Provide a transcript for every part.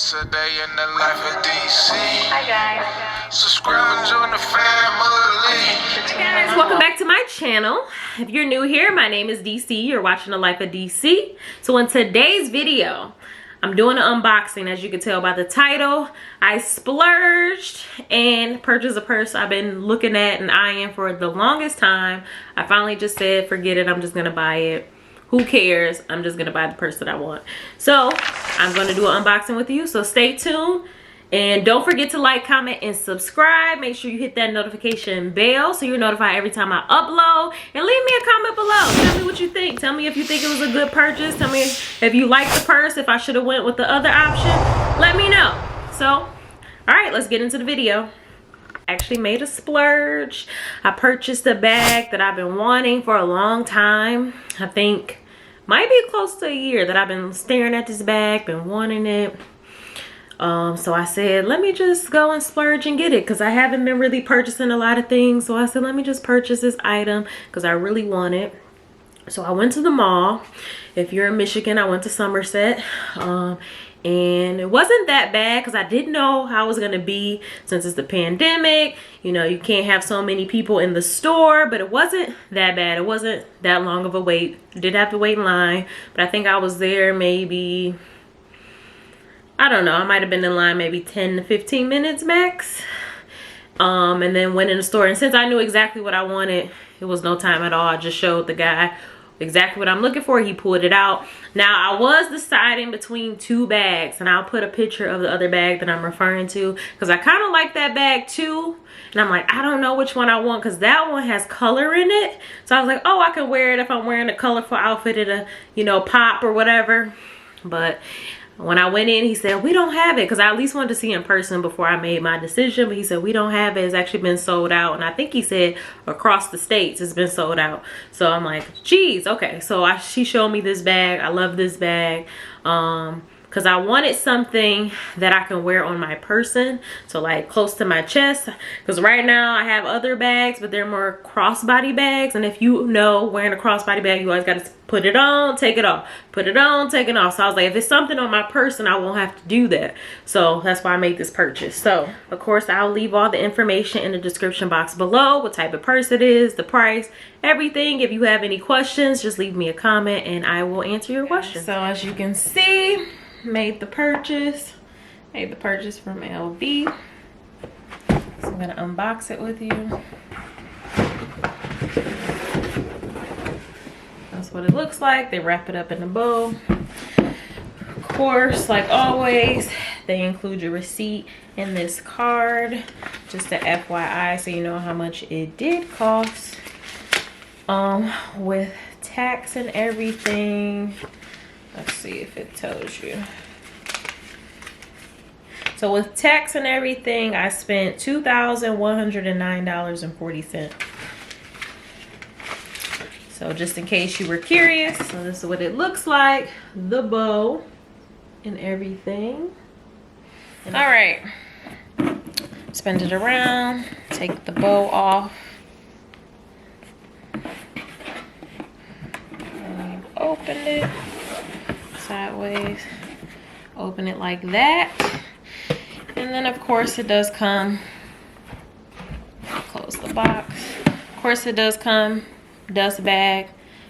It's a day in the life of DC. Hi guys. Subscribe and join the family. Hi guys, welcome back to my channel. If you're new here, my name is DC. You're watching the life of DC. So in today's video, I'm doing an unboxing. As you can tell by the title, I splurged and purchased a purse I've been looking at and eyeing for the longest time. I finally just said, forget it, I'm just gonna buy it. Who cares? I'm just gonna buy the purse that I want. So I'm gonna do an unboxing with you, so stay tuned. And don't forget to like, comment, and subscribe. Make sure you hit that notification bell so you're notified every time I upload. And leave me a comment below. Tell me what you think. Tell me if you think it was a good purchase. Tell me if you like the purse, if I should have went with the other option. Let me know. So, all right, let's get into the video. I actually made a splurge. I purchased a bag that I've been wanting for a long time. I think might be close to a year that I've been staring at this bag, been wanting it. So I said, let me just go and splurge and get it because I haven't been really purchasing a lot of things. So I said, let me just purchase this item because I really want it. So I went to the mall. If you're in Michigan, I went to Somerset. And it wasn't that bad because I didn't know how it was going to be since it's the pandemic. You know, you can't have so many people in the store, but it wasn't that bad. It wasn't that long of a wait. I did have to wait in line, but I think I was there maybe, I don't know, I might have been in line maybe 10 to 15 minutes max. And then went in the store, and since I knew exactly what I wanted, it was no time at all. I just showed the guy exactly what I'm looking for. He pulled it out. Now I was deciding between two bags, and I'll put a picture of the other bag that I'm referring to because I kind of like that bag too. And I'm like, I don't know which one I want because that one has color in it. So I was like, oh, I can wear it if I'm wearing a colorful outfit at a, you know, pop or whatever. But when I went in, he said, we don't have it, because I at least wanted to see in person before I made my decision. But he said, we don't have it. It's actually been sold out. And I think he said across the states it's been sold out. So I'm like, geez, okay. So she showed me this bag. I love this bag. Because I wanted something that I can wear on my person, so like close to my chest. Because right now I have other bags, but they're more crossbody bags. And if you know, wearing a crossbody bag, you always got to put it on, take it off, put it on, take it off. So I was like, if it's something on my person, I won't have to do that. So that's why I made this purchase. So of course, I'll leave all the information in the description box below, what type of purse it is, the price, everything. If you have any questions, just leave me a comment and I will answer your questions. So as you can see, made the purchase from LV. So I'm gonna unbox it with you. That's what it looks like. They wrap it up in a bow. Of course, like always, they include your receipt in this card, just a FYI, so you know how much it did cost. With tax and everything, let's see if it tells you. So with tax and everything, I spent $2,109.40. So just in case you were curious, so this is what it looks like, the bow and everything. All right, spin it around, take the bow off. And open it sideways, open it like that. And then of course it does come, close the box. Of course it does come dust bag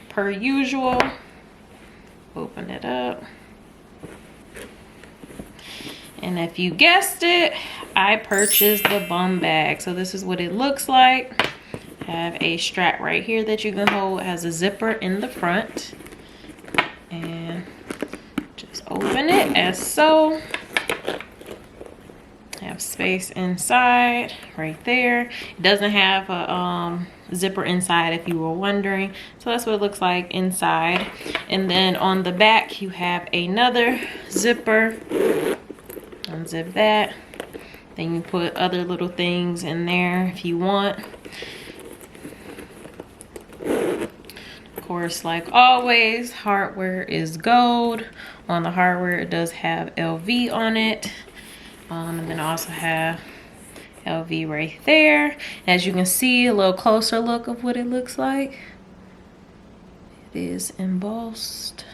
per usual. Open it up. And if you guessed it, I purchased the bum bag. So this is what it looks like. Have a strap right here that you can hold. It has a zipper in the front. And just open it as so. Have space inside right there. It doesn't have a zipper inside if you were wondering. So that's what it looks like inside. And then on the back you have another zipper. Unzip that. Then you put other little things in there if you want. Of course, like always, hardware is gold. On the hardware it does have LV on it. And then I also have LV right there. As you can see, a little closer look of what it looks like. It is embossed.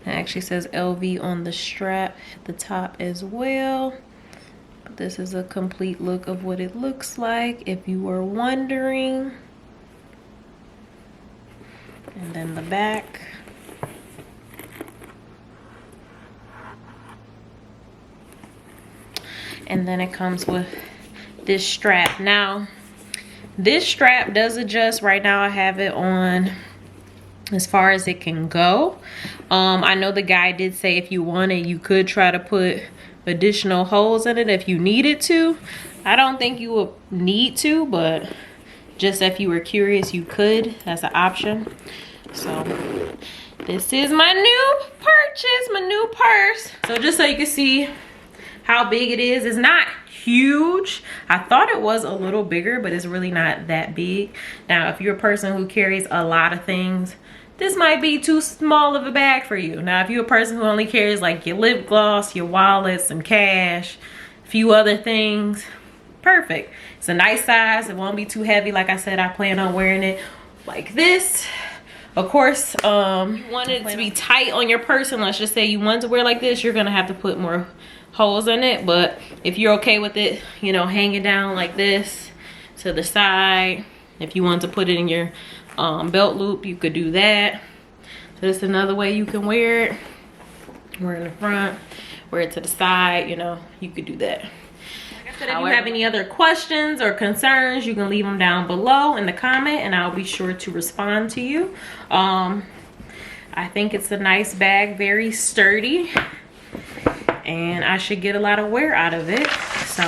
It actually says LV on the strap at the top as well. But this is a complete look of what it looks like, if you were wondering. And then the back. And then it comes with this strap. Now, this strap does adjust. Right now I have it on as far as it can go. I know the guy did say if you wanted, you could try to put additional holes in it if you needed to. I don't think you would need to, but just if you were curious, you could. That's an option. So this is my new purchase, my new purse. So just so you can see how big it is, it's not huge. I thought it was a little bigger, but it's really not that big. Now, if you're a person who carries a lot of things, this might be too small of a bag for you. Now, if you're a person who only carries like your lip gloss, your wallet, some cash, a few other things, perfect. It's a nice size. It won't be too heavy. Like I said, I plan on wearing it like this. Of course, you want it to be tight on your person. Let's just say you want to wear like this, you're gonna have to put more holes in it. But if you're okay with it, you know, hanging down like this to the side, if you want to put it in your belt loop, you could do that. So that's another way you can wear it. Wear it in the front, wear it to the side, you know, you could do that. Like I said, if you have any other questions or concerns, you can leave them down below in the comment and I'll be sure to respond to you. I think it's a nice bag, very sturdy, and I should get a lot of wear out of it. So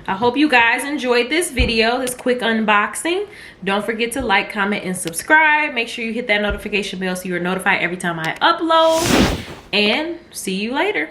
I hope you guys enjoyed this video, this quick unboxing. Don't forget to like, comment, and subscribe. Make sure you hit that notification bell so you are notified every time I upload. And see you later.